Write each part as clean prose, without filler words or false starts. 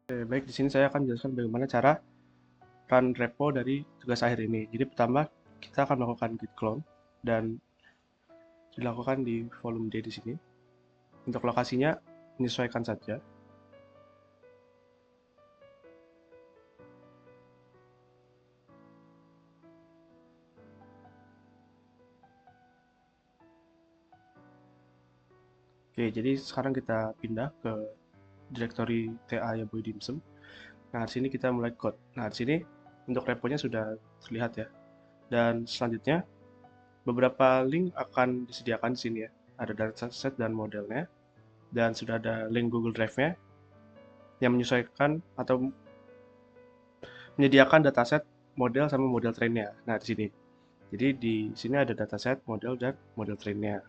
Oke, baik, di sini saya akan menjelaskan bagaimana cara run repo dari tugas akhir ini. Jadi pertama kita akan melakukan git clone dan dilakukan di volume D di sini. Untuk lokasinya menyesuaikan saja. Oke, jadi sekarang kita pindah ke directory TA ya Boy Dimsum. Nah, di sini kita mulai code. Nah, di sini untuk reponya sudah terlihat ya. Dan selanjutnya beberapa link akan disediakan di sini ya. Ada dataset dan modelnya, dan sudah ada link Google Drive-nya yang menyesuaikan atau menyediakan dataset model sama model trainnya. Nah, di sini. Jadi di sini ada dataset, model, dan model trainnya.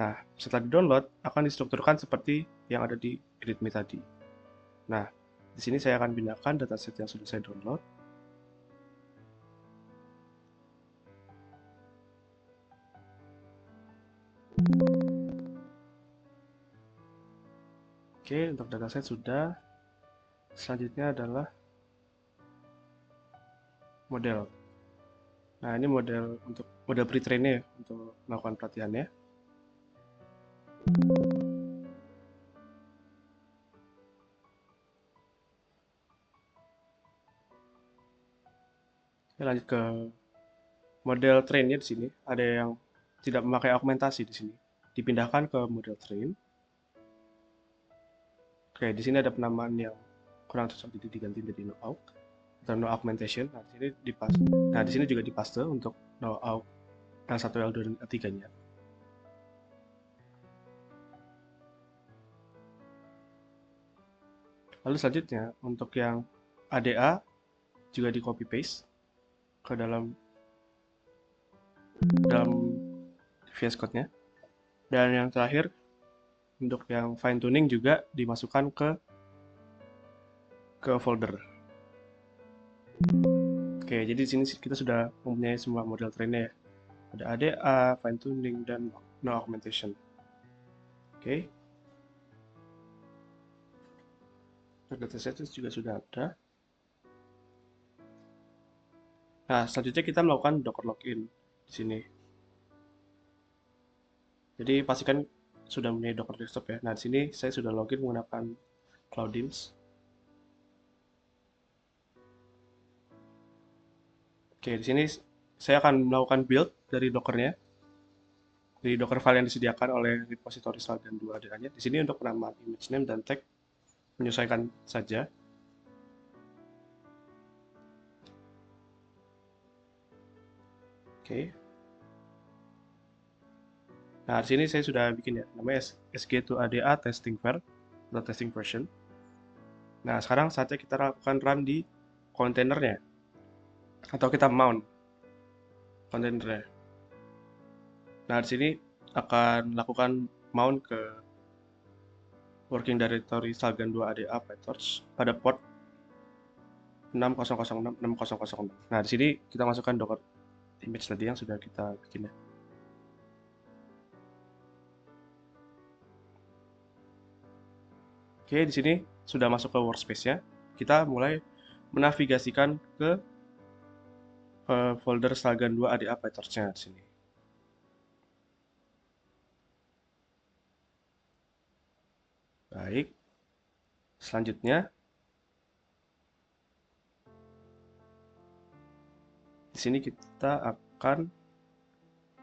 Nah, setelah di-download akan distrukturkan seperti yang ada di README tadi. Nah, di sini saya akan pindahkan dataset yang sudah saya download. Oke, untuk dataset sudah. Selanjutnya adalah model. Nah, ini model untuk model pre-trainnya ya, untuk melakukan pelatihannya. Kita lanjut ke model trainnya di sini. Ada yang tidak memakai augmentasi di sini. Dipindahkan ke model train. Oke, di sini ada penamaan yang kurang cocok, jadi diganti menjadi no aug atau no augmentation. Nah, di sini dipaste. Nah, di sini juga dipaste untuk no aug L1, L2 dan L3-nya. Lalu selanjutnya untuk yang ADA juga di copy paste ke dalam VS Code-nya. Dan yang terakhir untuk yang fine tuning juga dimasukkan ke folder. Oke, jadi di sini kita sudah mempunyai semua model trainnya ya. Ada ADA, fine tuning, dan no augmentation. Oke. Dataset juga sudah ada. Nah, selanjutnya kita melakukan docker login di sini. Jadi pastikan sudah mempunyai Docker desktop ya. Nah, di sini saya sudah login menggunakan Cloudins. Oke, di sini saya akan melakukan build dari Dockernya, dari Docker file yang disediakan oleh repository Salgan 2 ADA-nya. Di sini untuk penamaan image name dan tag menyesuaikan saja. Oke. Nah, di sini saya sudah bikin ya, namanya sg2ada testing var atau testing version. Nah, sekarang saatnya kita lakukan run di kontainernya atau kita mount kontainernya. Nah, di sini akan lakukan mount ke working directory Salgan 2 ADA PyTorch pada port 6006. Nah, di sini kita masukkan Docker image tadi yang sudah kita bikin ya. Oke, di sini sudah masuk ke workspace-nya. Kita mulai menavigasikan ke folder Salgan 2 ADA PyTorch-nya di sini. Baik. Selanjutnya di sini kita akan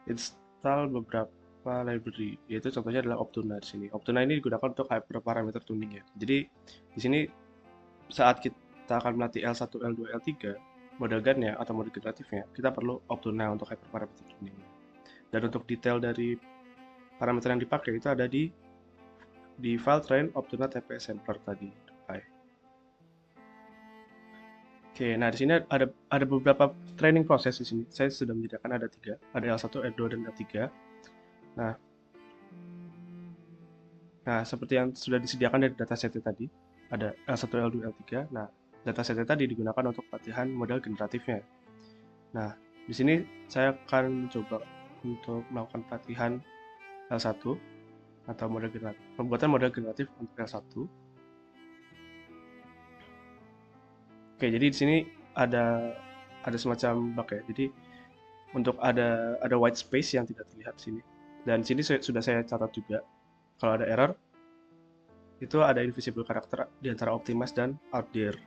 install beberapa library, yaitu contohnya adalah Optuna di sini. Optuna ini digunakan untuk hyperparameter tuning ya. Jadi di sini saat kita akan melatih L1, L2, L3 model GAN-nya atau model generatifnya, kita perlu Optuna untuk hyperparameter tuning. Dan untuk detail dari parameter yang dipakai itu ada di file train Optuna TP sampler tadi. Oke, nah di sini ada beberapa training proses di sini. Saya sudah menyediakan ada 3, ada L1, L2, dan L3. Nah, nah seperti yang sudah disediakan dari datasetnya tadi, ada L1, L2, L3. Nah, datasetnya tadi digunakan untuk pelatihan model generatifnya. Nah, di sini saya akan coba untuk melakukan pelatihan L1 atau model generatif, pembuatan model generatif untuk L1. Oke, jadi di sini ada semacam bug ya. Jadi untuk ada white space yang tidak terlihat di sini. Dan di sini sudah saya catat juga. Kalau ada error, itu ada invisible karakter di antara optimize dan out there.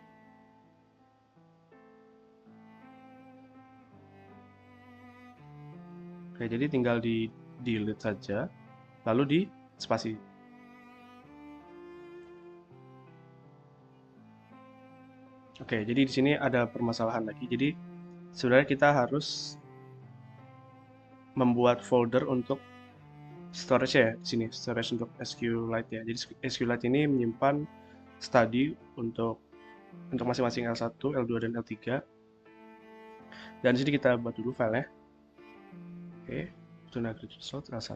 Oke, jadi tinggal di delete saja, lalu di spasi. Oke, jadi di sini ada permasalahan lagi. Jadi sebenarnya kita harus membuat folder untuk storage ya di sini, storage untuk SQLite ya. Jadi SQLite ini menyimpan study untuk masing-masing L1, L2 dan L3. Dan di sini kita buat dulu file ya. Oke, itu agregat result L1,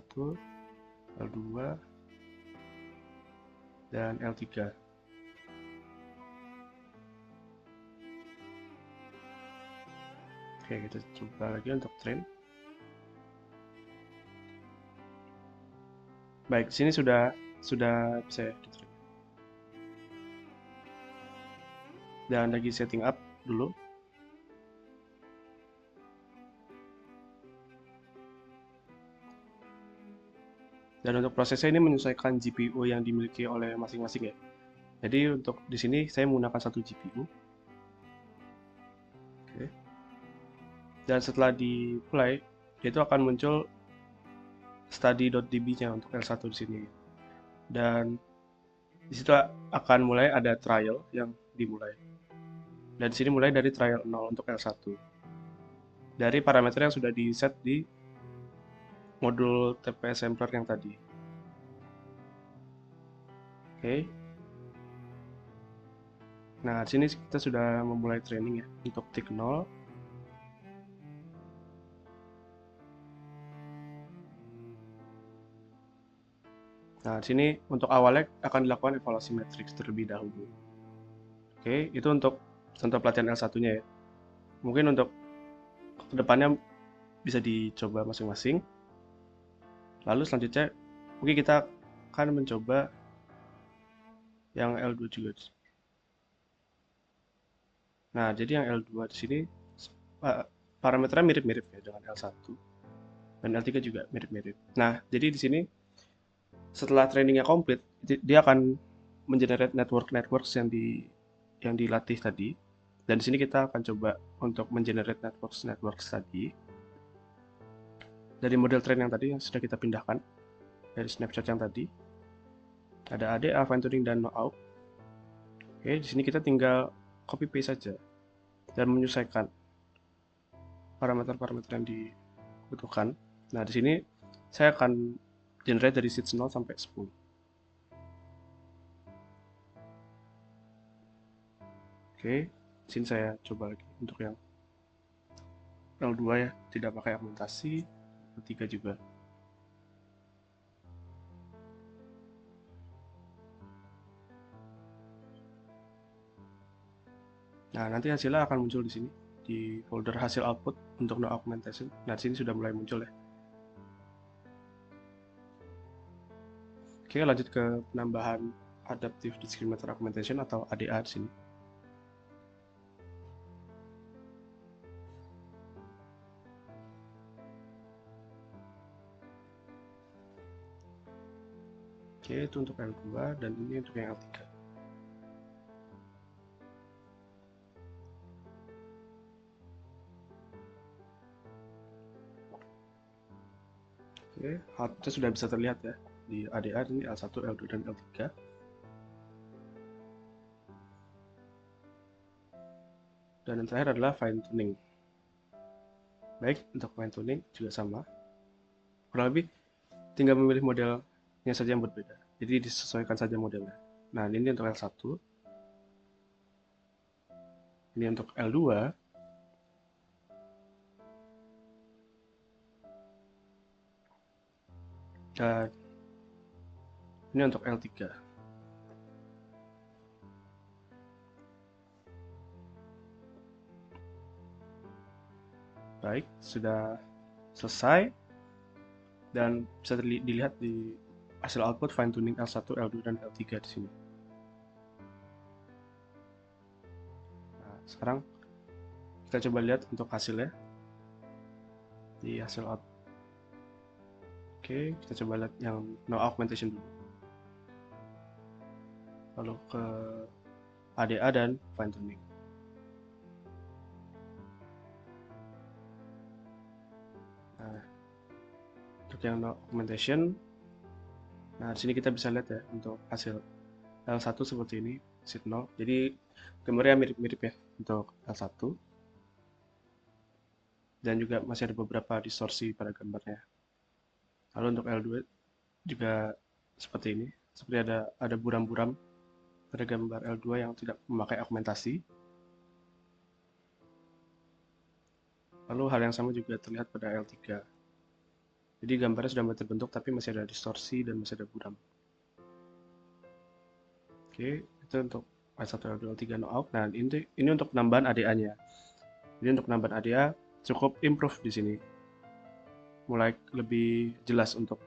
L2 dan L3. Oke, kita coba lagi untuk train. Baik, sini sudah bisa ya di-train. Dan lagi setting up dulu. Dan untuk prosesnya ini menyesuaikan GPU yang dimiliki oleh masing-masing ya. Jadi untuk di sini saya menggunakan satu GPU. Oke. Dan setelah di play, itu akan muncul study.db-nya untuk L1 di sini. Dan di situ akan mulai ada trial yang dimulai. Dan di sini mulai dari trial 0 untuk L1. Dari parameter yang sudah di set di modul TP sampler yang tadi. Oke. Nah, di sini kita sudah memulai training ya untuk tick 0. Nah, di sini untuk awalnya akan dilakukan evaluasi matriks terlebih dahulu. Oke, itu untuk contoh pelatihan L1-nya ya. Mungkin untuk kedepannya bisa dicoba masing-masing. Lalu selanjutnya mungkin kita akan mencoba yang L2 juga. Nah, jadi yang L2 di sini parameternya mirip-mirip ya dengan L1 dan L3 juga mirip-mirip. Nah, jadi di sini setelah trainingnya komplit, dia akan mengenerate networks yang dilatih tadi. Dan di sini kita akan coba untuk mengenerate networks tadi dari model train yang tadi yang sudah kita pindahkan dari snapshot yang tadi. Ada ADA, fine tuning dan no out. Oke, di sini kita tinggal copy paste saja dan menyesuaikan parameter-parameter yang dibutuhkan. Nah, di sini saya akan generate dari seeds 0 sampai 10. Oke, di sini saya coba lagi untuk yang L2 ya, tidak pakai argumentasi, L3 juga. Nah, nanti hasilnya akan muncul di sini di folder hasil output untuk no augmentation. Nah, di sini sudah mulai muncul ya. Oke, lanjut ke penambahan adaptive discriminator augmentation atau ADA di sini. Oke, itu untuk L2 dan ini untuk yang L3. Oke, outputnya sudah bisa terlihat ya di ADA ini L1, L2 dan L3. Dan yang terakhir adalah fine tuning. Baik, untuk fine tuning juga sama. Kurang lebih tinggal memilih modelnya saja yang berbeda. Jadi disesuaikan saja modelnya. Nah, ini untuk L1. Ini untuk L2. Dan ini untuk L3. Baik, sudah selesai. Dan bisa dilihat di hasil output fine tuning L1, L2 dan L3 di sini. Nah, sekarang kita coba lihat untuk hasilnya di hasil out. Oke, kita coba lihat yang no augmentation dulu. Lalu ke ADA dan fine tuning. Nah, untuk yang no augmentation, nah di sini kita bisa lihat ya untuk hasil L1 seperti ini, seed 0. Jadi gambarnya mirip-mirip ya untuk L1. Dan juga masih ada beberapa distorsi pada gambarnya. Lalu untuk L2 juga seperti ini, seperti ada buram-buram pada gambar L2 yang tidak memakai augmentasi. Lalu hal yang sama juga terlihat pada L3. Jadi gambarnya sudah mulai terbentuk tapi masih ada distorsi dan masih ada buram. Oke, itu untuk L1, L2, L3 no out. Nah, ini untuk penambahan ADA-nya. Jadi untuk penambahan ADA cukup improve di sini. Mulai lebih jelas untuk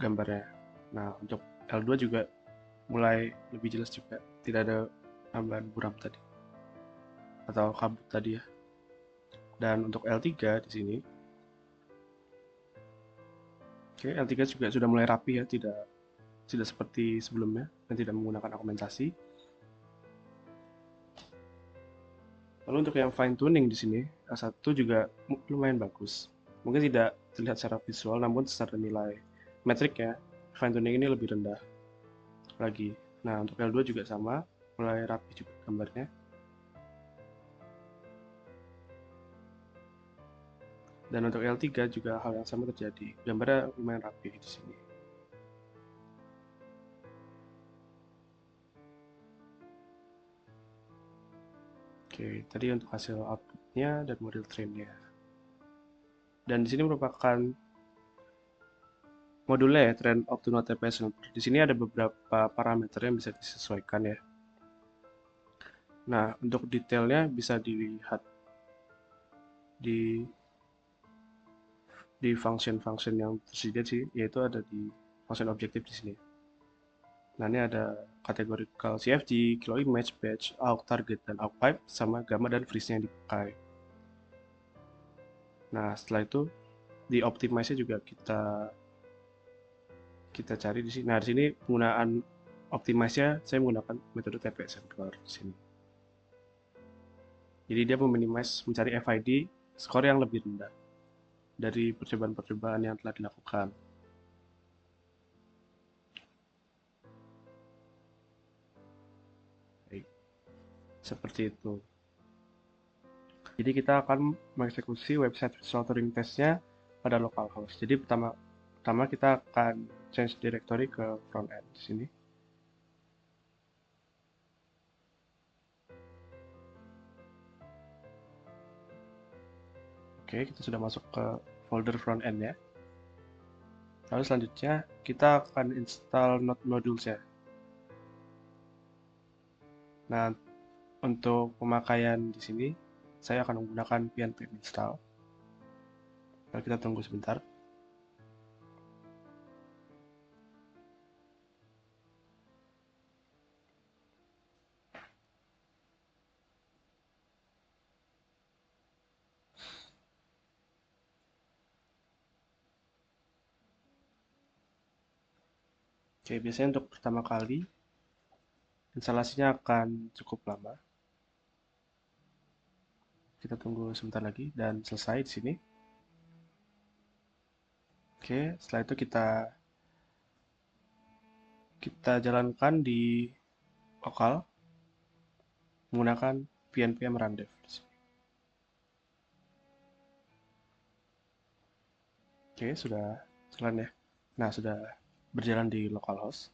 gambarnya. Nah, untuk L2 juga mulai lebih jelas juga, tidak ada tambahan buram tadi atau kabut tadi ya. Dan untuk L3 di sini, oke, L3 juga sudah mulai rapi ya, tidak seperti sebelumnya dan tidak menggunakan augmentasi. Lalu untuk yang fine tuning di sini, L1 juga lumayan bagus. Mungkin tidak terlihat secara visual, namun secara nilai metrik ya, fine tuning ini lebih rendah lagi. Nah, untuk L2 juga sama, mulai rapi juga gambarnya. Dan untuk L3 juga hal yang sama terjadi. Gambarnya lumayan rapi di sini. Oke, tadi untuk hasil outputnya dan model trainnya. Dan di sini merupakan modulnya ya, Train Optimal TPS Helper. Di sini ada beberapa parameter yang bisa disesuaikan ya. Nah, untuk detailnya bisa dilihat di function-function yang tersedia sih, yaitu ada di function objektif di sini. Nah, ini ada categorical CFG, kilo image, batch, awk target, dan awk pipe, sama gamma dan freeze-nya yang dipakai. Nah, setelah itu di optimize-nya juga kita cari di sini. Nah, di sini penggunaan optimize-nya saya menggunakan metode TPS Sampler di sini. Jadi dia mencari FID skor yang lebih rendah dari percobaan-percobaan yang telah dilakukan. Baik, seperti itu. Jadi kita akan mengeksekusi website visual Turing test-nya pada localhost. Jadi pertama kita akan change directory ke front end di sini. Oke, kita sudah masuk ke folder front end ya. Lalu selanjutnya kita akan install node modules ya. Nah, untuk pemakaian di sini saya akan menggunakan pnpm install. Lalu kita tunggu sebentar. Oke, biasanya untuk pertama kali instalasinya akan cukup lama. Kita tunggu sebentar lagi dan selesai di sini. Oke, setelah itu kita jalankan di lokal menggunakan pnpm rundev. Oke, sudah jalan ya. Nah, sudah berjalan di localhost.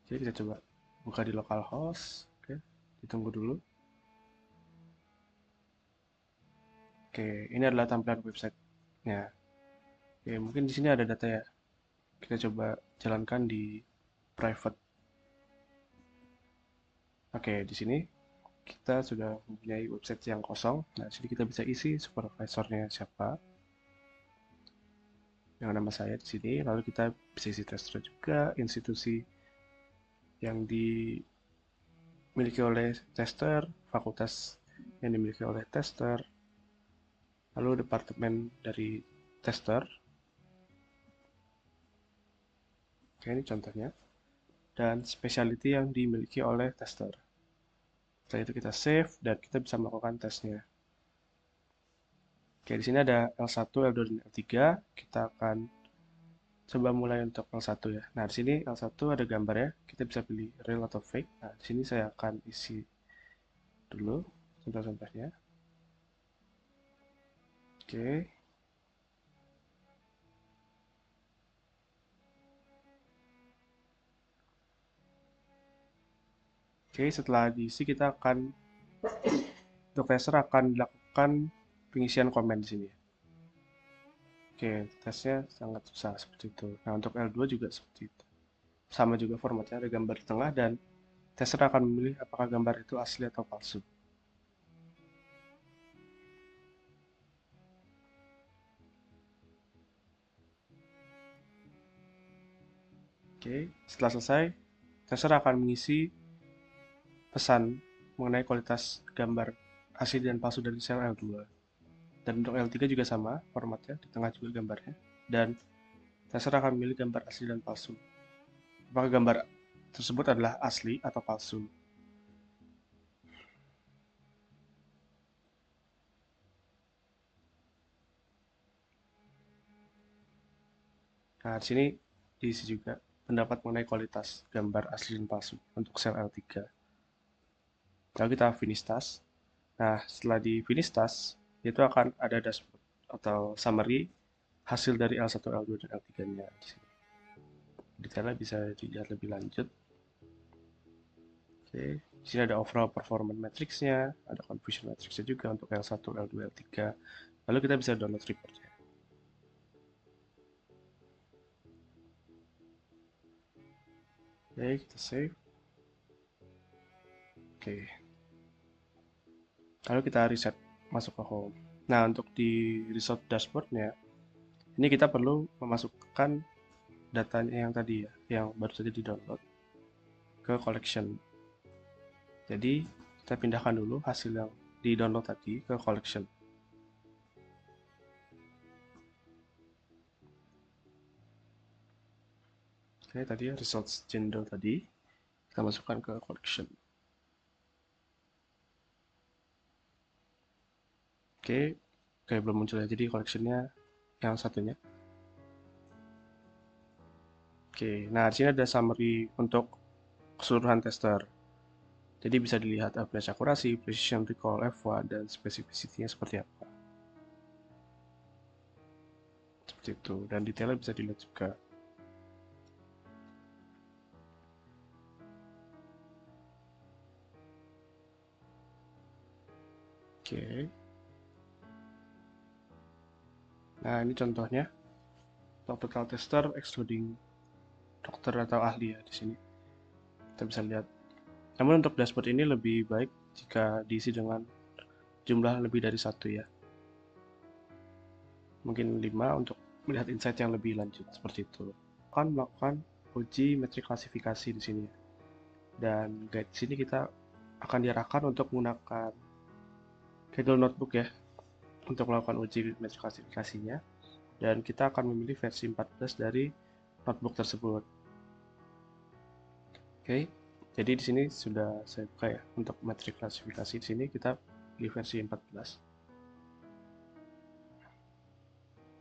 Oke, kita coba buka di localhost. Oke, ditunggu dulu. Oke, ini adalah tampilan website-nya. Oke, mungkin di sini ada data ya. Kita coba jalankan di private. Oke, di sini kita sudah mempunyai website yang kosong. Nah, di sini kita bisa isi supervisornya siapa. Yang nama saya di sini. Lalu kita bisa isi tester juga, institusi yang dimiliki oleh tester, fakultas yang dimiliki oleh tester, lalu departemen dari tester. Oke, ini contohnya. Dan specialty yang dimiliki oleh tester. Setelah itu kita save dan kita bisa melakukan tesnya. Oke, di sini ada L1, L2, dan L3. Kita akan coba mulai untuk L1 ya. Nah, di sini L1 ada gambarnya. Kita bisa pilih real atau fake. Nah, di sini saya akan isi dulu contoh-contohnya. Oke. Oke, setelah diisi kita akan untuk tester akan dilakukan pengisian komen di sini. Oke, tesnya sangat susah seperti itu. Nah, untuk L2 juga seperti itu. Sama juga formatnya, ada gambar di tengah dan tester akan memilih apakah gambar itu asli atau palsu. Oke, setelah selesai, tester akan mengisi pesan mengenai kualitas gambar asli dan palsu dari sel L2. Dan untuk L3 juga sama formatnya, di tengah juga gambarnya. Dan tester akan memilih gambar asli dan palsu. Apakah gambar tersebut adalah asli atau palsu. Nah, di sini diisi juga pendapat mengenai kualitas gambar asli dan palsu untuk sel L3. Lalu kita finish task. Nah, setelah di finish task, itu akan ada dashboard atau summary hasil dari L1, L2, dan L3-nya di sini. Detailnya bisa dilihat lebih lanjut. Oke, di sini ada overall performance matrix-nya, ada confusion matrix-nya juga untuk L1, L2, L3. Lalu kita bisa download report-nya. Oke, kita save. Oke, lalu kita reset masuk ke home. Nah, untuk di result dashboard-nya, ini kita perlu memasukkan datanya yang tadi ya, yang baru saja di-download ke collection. Jadi, kita pindahkan dulu hasil yang di-download tadi ke collection. Oke, tadi results gender tadi, kita masukkan ke collection. Oke, kayak belum muncul ya, jadi collectionnya yang satunya. Oke, nah di sini ada summary untuk keseluruhan tester. Jadi bisa dilihat average akurasi, precision, recall, F1, dan specificity-nya seperti apa. Seperti itu, dan detailnya bisa dilihat juga. Oke. Nah, ini contohnya. Total tester excluding dokter atau ahli ya di sini. Kita bisa lihat. Namun untuk dashboard ini lebih baik jika diisi dengan jumlah lebih dari satu ya. Mungkin 5 untuk melihat insight yang lebih lanjut seperti itu. Akan melakukan uji metrik klasifikasi di sini. Dan guide di sini kita akan diarahkan untuk menggunakan Kaggle Notebook ya untuk melakukan uji metrik klasifikasinya. Dan kita akan memilih versi 14 dari notebook tersebut. Oke, jadi di sini sudah saya buka ya untuk metrik klasifikasi. Di sini kita pilih versi 14.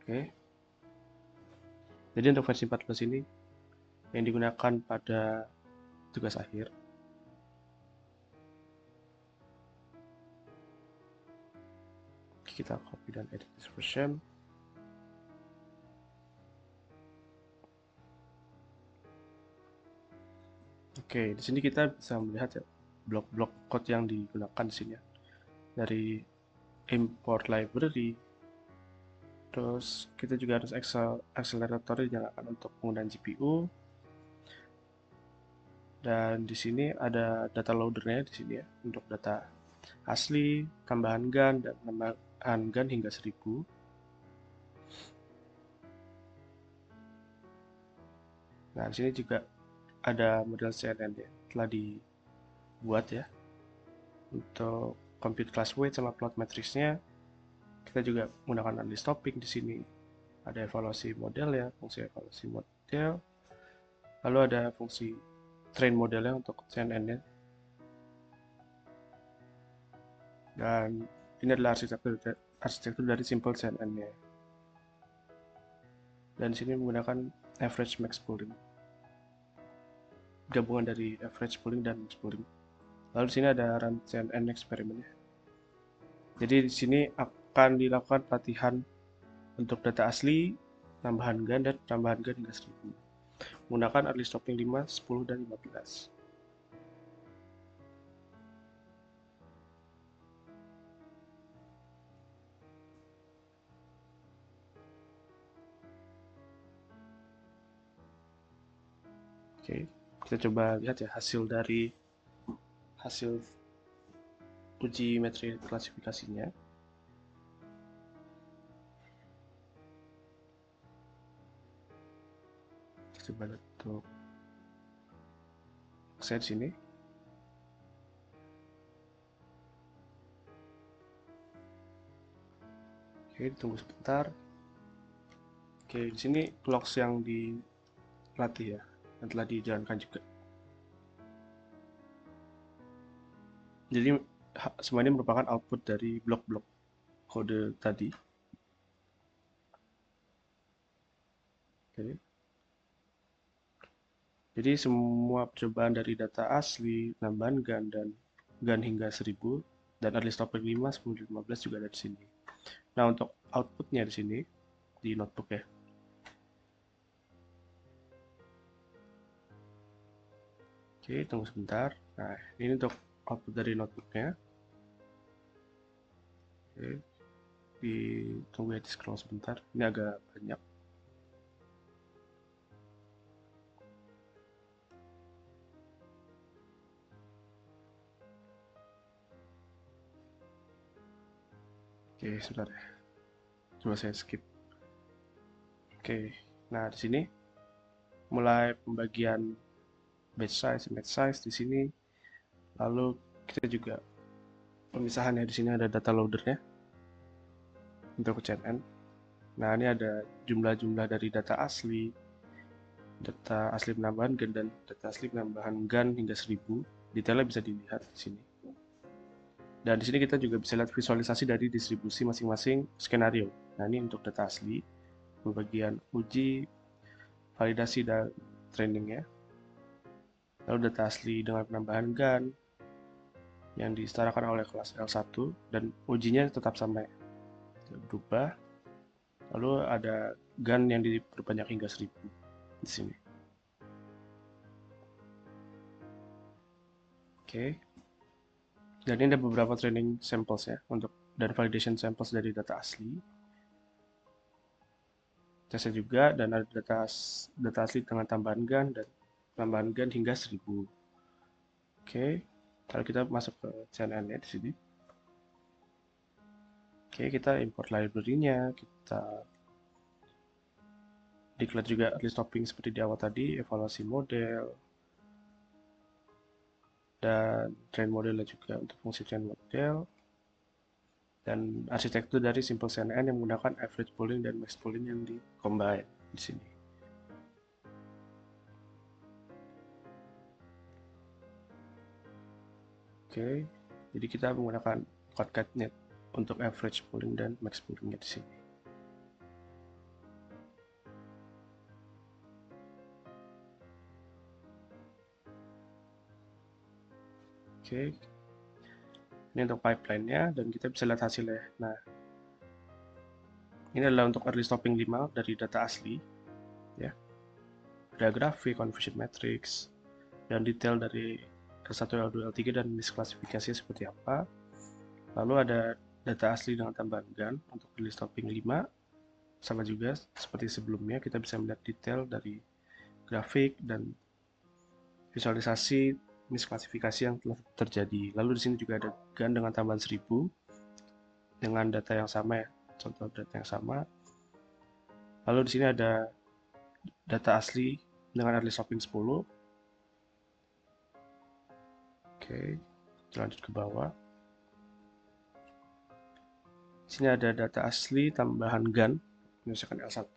Oke, jadi untuk versi 14 ini yang digunakan pada tugas akhir. Kita copy dan edit this version. Oke, di sini kita bisa melihat ya blok-blok code yang digunakan di sini ya. Dari import library, terus kita juga harus accelerator dinyalakan untuk penggunaan GPU. Dan di sini ada data loadernya di sini ya untuk data asli, tambahan GAN dan tambahan GAN hingga 1000. Nah, di sini juga ada model CNN ya, telah buat ya. Untuk compute class weight sama plot matrixnya, kita juga menggunakan analysis topping di sini. Ada evaluasi model ya, fungsi evaluasi model. Lalu ada fungsi train modelnya untuk CNN-nya. Dan ini adalah arsitektur dari simple CNN-nya. Dan di sini menggunakan average max pooling. Gabungan dari average pooling dan max pooling. Lalu di sini ada run CNN eksperimennya. Jadi di sini akan dilakukan pelatihan untuk data asli, tambahan GAN dan tambahan GAN hingga 1000. Menggunakan early stopping 5, 10, dan 15. Oke, kita coba lihat ya hasil uji metri klasifikasinya. Kita coba lihat untuk saya di sini. Oke, tunggu sebentar. Oke, di sini logs yang dilatih ya, yang telah dijalankan juga. Jadi semuanya merupakan output dari blok-blok kode tadi. Oke. Jadi semua percobaan dari data asli, tambahan GAN dan GAN hingga 1000 dan early stopping 5, 10, 15 juga ada di sini. Nah, untuk outputnya di sini di notebook ya. Oke, tunggu sebentar. Nah, ini untuk output dari notebooknya. Oke, ditunggu ya, di scroll sebentar. Ini agak banyak. Oke, sebentar ya. Coba saya skip. Oke, nah di sini mulai pembagian batch size, match size di sini. Lalu kita juga pemisahannya di sini ada data loadernya untuk CNN. Nah, ini ada jumlah-jumlah dari data asli penambahan GAN dan data asli penambahan GAN hingga 1000. Detailnya bisa dilihat di sini. Dan di sini kita juga bisa lihat visualisasi dari distribusi masing-masing skenario. Nah, ini untuk data asli, pembagian uji, validasi dan training ya. Lalu data asli dengan penambahan GAN yang disetarakan oleh kelas L1 dan ujinya tetap sama ya, tidak berubah. Lalu ada GAN yang diperbanyak hingga 1000 di sini. Oke. Dan ini ada beberapa training samples ya dan validation samples dari data asli. Tesnya juga dan ada data asli dengan tambahan GAN dan tambahan GAN hingga 1000. Oke. Kalau kita masuk ke CNN ya di sini. Oke, kita import library-nya, kita declare juga early stopping seperti di awal tadi, evaluasi model, dan train modelnya juga untuk fungsi train model, dan arsitektur dari simple CNN yang menggunakan average pooling dan max pooling yang di combine di sini. Oke, jadi kita menggunakan concat-net untuk average pooling dan max poolingnya di sini. Oke, ini untuk pipeline-nya dan kita bisa lihat hasilnya. Nah, ini adalah untuk early stopping 5 dari data asli ya. Ada grafik, conversion matrix, dan detail dari L1, L2, L3 dan misklasifikasi seperti apa. Lalu ada data asli dengan tambahan GAN untuk early stopping 5. Sama juga seperti sebelumnya, kita bisa melihat detail dari grafik dan visualisasi misklasifikasi yang telah terjadi. Lalu di sini juga ada GAN dengan tambahan 1000 dengan data yang sama ya, contoh data yang sama. Lalu di sini ada data asli dengan early stopping 10. Oke, lanjut ke bawah. Sini ada data asli tambahan GAN, misalkan L1,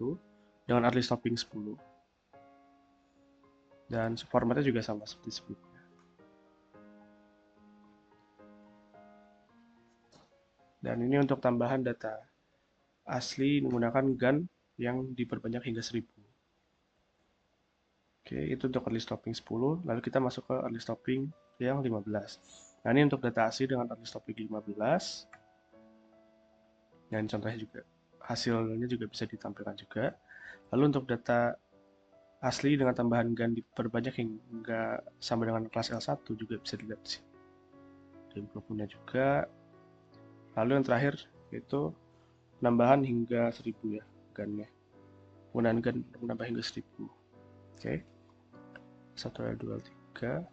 dengan early stopping 10. Dan formatnya juga sama seperti sebelumnya. Dan ini untuk tambahan data asli menggunakan GAN yang diperbanyak hingga 1000. Oke, itu untuk early stopping 10, lalu kita masuk ke early stopping yang 15. Nah, ini untuk data asli dengan early stopping 15. Dan contohnya juga, hasilnya juga bisa ditampilkan juga. Lalu untuk data asli dengan tambahan GAN diperbanyak hingga sama dengan kelas L1 juga bisa dilihat di sini. Dan improve-nya juga. Lalu yang terakhir itu penambahan hingga 1000 ya GAN-nya. Penggunaan GAN menambah hingga 1000. Oke. 1, 2, 3.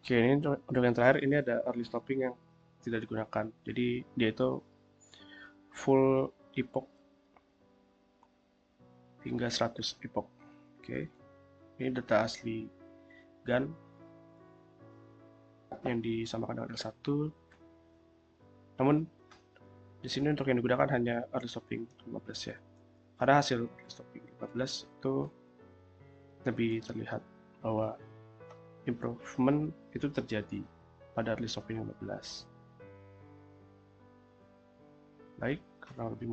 Oke, ini untuk yang terakhir ini ada early stopping yang tidak digunakan. Jadi dia itu full epoch hingga 100 epoch. Oke. Ini data asli GAN yang disamakan dengan L1. Namun di sini untuk yang digunakan hanya early stopping 15 ya. Karena hasil early stopping 15 itu lebih terlihat bahwa improvement itu terjadi pada early stopping 15. Baik, karena lebih